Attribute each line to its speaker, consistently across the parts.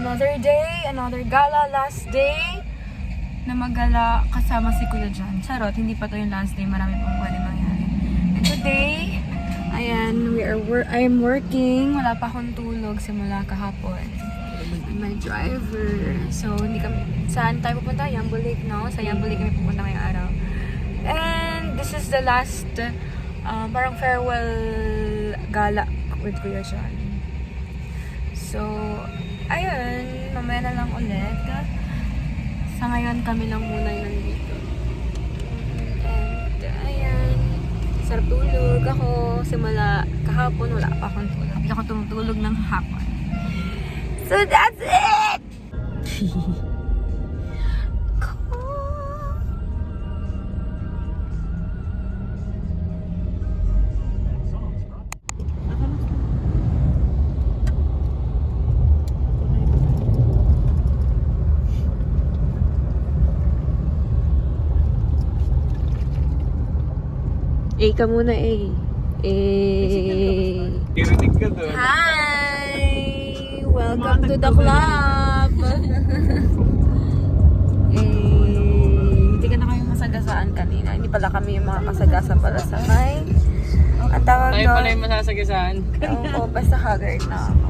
Speaker 1: another day, another gala, last day na magala kasama si Kuya John. Charot, hindi pa to yung last day. Marami pang pwede mangyari. And today, ayan, I'm working. Wala pa akong tulog simula kahapon. I'm my driver. So, hindi kami, saan tayo pupunta? Yambo Lake, no? Sa Yambo Lake kami pupunta ngayong araw. And this is the last, parang farewell gala with Kuya John. So, ayun, mamaya na lang ulit. Sa ngayon, kami lang muna yung nandito. And, ayan, sarap tulog ako. Simula kahapon, wala pa akong tulog. Hindi ako tumutulog ng hapon. So, that's it! Ka muna
Speaker 2: Kirinig ka doon.
Speaker 1: Hi! Welcome to the club! Hindi ka na kayo masagasaan kanina. Hindi pala kami yung mga kasagasa pala sa may. Ang tawag
Speaker 2: Tayo pala yung masasagasaan.
Speaker 1: Oo, basta haggard na ako.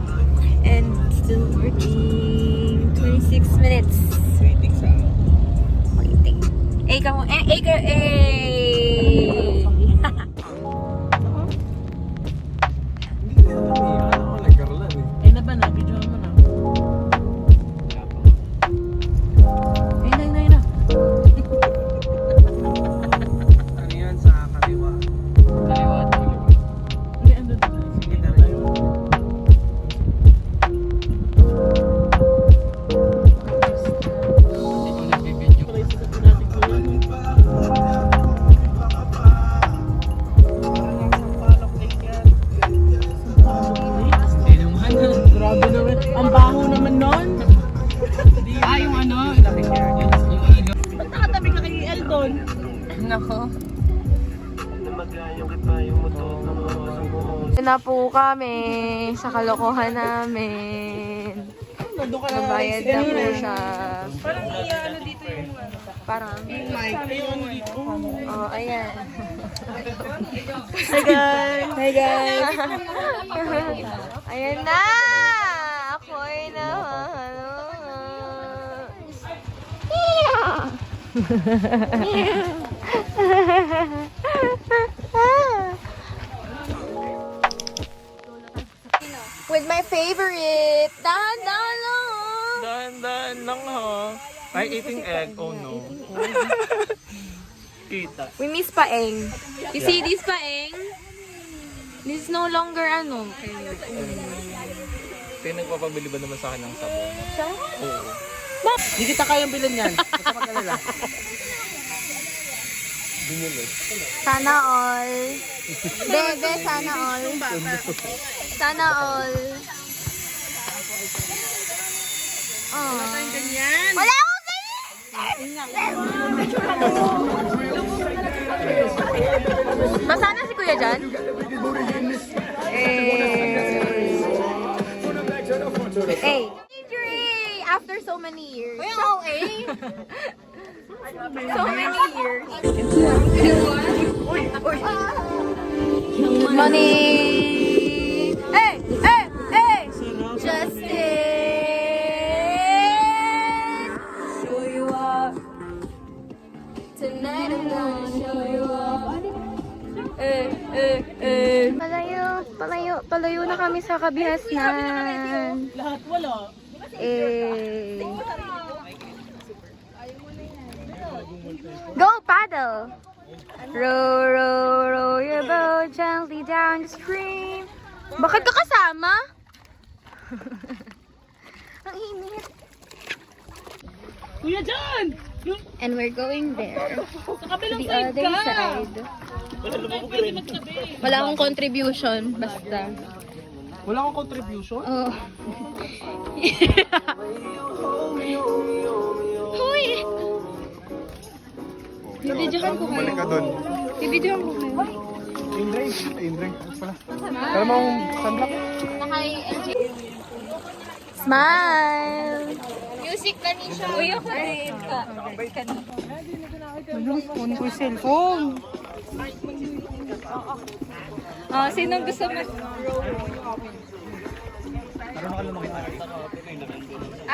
Speaker 1: And still working 26 minutes.
Speaker 2: Waiting sa
Speaker 1: Waiting. Ka mo. Na po kami sa kalokohan namin. Nabayad na po siya.
Speaker 3: Parang ano dito yung
Speaker 1: Parang
Speaker 3: yung mic.
Speaker 1: oh, ayan.
Speaker 3: Hi guys!
Speaker 1: Hi guys! Ayan na! Ako'y with my favorite! Dahan-dahan lang!
Speaker 2: Dahan-dahan lang ha. Ay, eating egg. Oh no. Kita.
Speaker 1: We miss Paeng. You see this Paeng? This is no longer ano.
Speaker 2: Pinagpapabili ba naman sa akin ng sabon?
Speaker 1: Siya?
Speaker 2: Oo.
Speaker 3: Hindi kita kayang bilhin yan. Basta mag-alala.
Speaker 2: Binili.
Speaker 1: Sana all. Bebe, sana all. Sana all. Oh.
Speaker 3: Ganyan.
Speaker 1: Wala akong ganyan! Basa na si Kuya Jan? Hey! After so many years. So many years. Money! Hey! Hey! Hey! Justin! Show you up. Tonight I'm gonna show you up. Palayo na kami sa kabihasnan.
Speaker 3: Lahat wala.
Speaker 1: Go paddle! Row, row, row your boat gently down the stream. Bakit ka kasama? Ang init.
Speaker 3: Kuya John!
Speaker 1: And we're going there.
Speaker 3: Sa kabilang
Speaker 1: The
Speaker 3: side
Speaker 1: other
Speaker 3: ka!
Speaker 1: side.
Speaker 3: Pwede magsabi.
Speaker 1: Wala akong contribution, basta.
Speaker 3: Wala akong contribution?
Speaker 1: Oh. Hoy! Bibidyohan ko kayo.
Speaker 2: Balik ka doon.
Speaker 1: Bibidyohan ko kayo.
Speaker 2: Indray. Ay, Indray. Pala. Kala mo ang sunblock?
Speaker 1: Nakay LG. Smile!
Speaker 4: Music na ni siya. Uy, ako rin ka.
Speaker 1: Phone ko yung cellphone. Sinong gusto mo?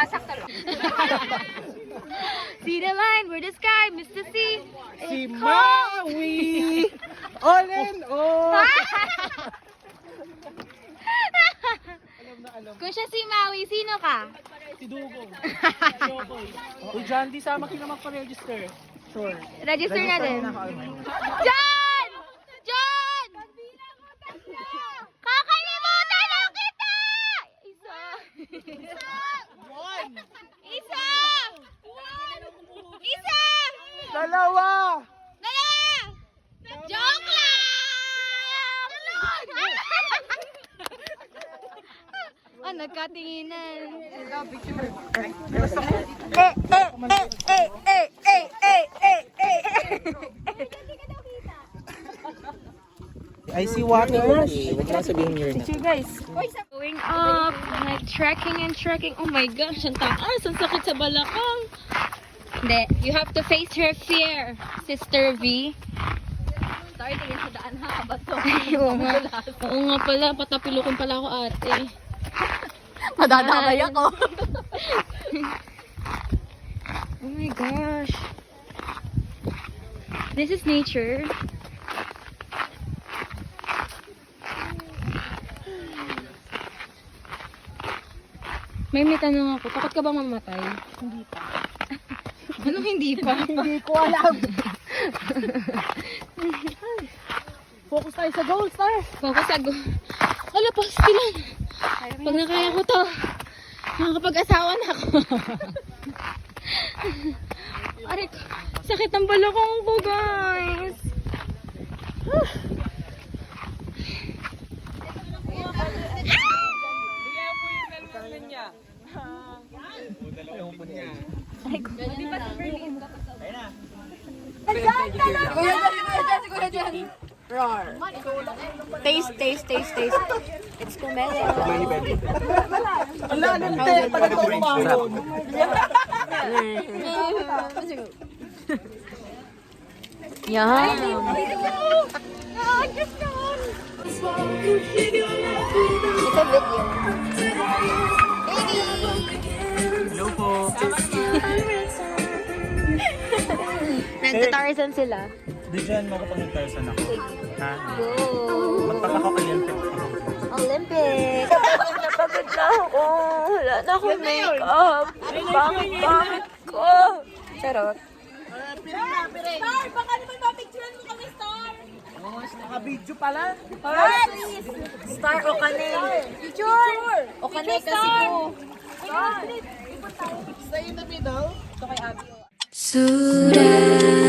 Speaker 1: Sakto lang. See the line, where the sky, Mr. C.
Speaker 3: Si Maui! All in all!
Speaker 4: Kung siya si Maui, sino ka?
Speaker 3: Si Dugong. Uy, John, di sama ka na magpa-register. Sure.
Speaker 4: Register na din. John! John! Kakalimutan lang kita! Isa! Isa! Isa!
Speaker 3: Dalawa!
Speaker 4: Joke lang! Nagkatinginan.
Speaker 3: I see water.
Speaker 2: Huwag na sabihin your
Speaker 1: Picture guys.
Speaker 4: Going up, like trekking and trekking. Oh my gosh, ang taas, ang sakit sa balakang. Hindi, you have to face your fear, Sister V.
Speaker 1: Sorry, tingin sa daan ha, bato.
Speaker 4: Oo nga pala, patapilokon pala ako ate.
Speaker 1: Madadamay ako.
Speaker 4: Oh my gosh. This is nature. May tanong ako, takot ka ba mamatay? Hindi pa. Anong hindi pa?
Speaker 3: Hindi ko alam. Focus tayo sa goal, Star.
Speaker 4: Focus ako. Wala pa, stilan. Pag nakaya ko to, makakapag-asawa na ako. Aray ko, sakit ang balakang ko, guys.
Speaker 1: Roar. Taste. It's kumele.
Speaker 3: Wala, nante. Pag ito umahon.
Speaker 1: Yan. It's a video.
Speaker 2: Hello po.
Speaker 1: Nagta-Tarzan sila.
Speaker 2: Di dyan, makapag-nagtarsan ako. Ha?
Speaker 1: Go!
Speaker 2: Magpapaka-Olympic ako.
Speaker 1: Olympic! Napagod na ako. Wala na akong makeup. Bakit ko? Charot.
Speaker 4: Star, baka naman mapicturean mo kami, Star!
Speaker 3: Naka-video pala.
Speaker 1: Star o kane. Picture! O kane kasi ko.
Speaker 3: Stay in the middle.
Speaker 1: Sudah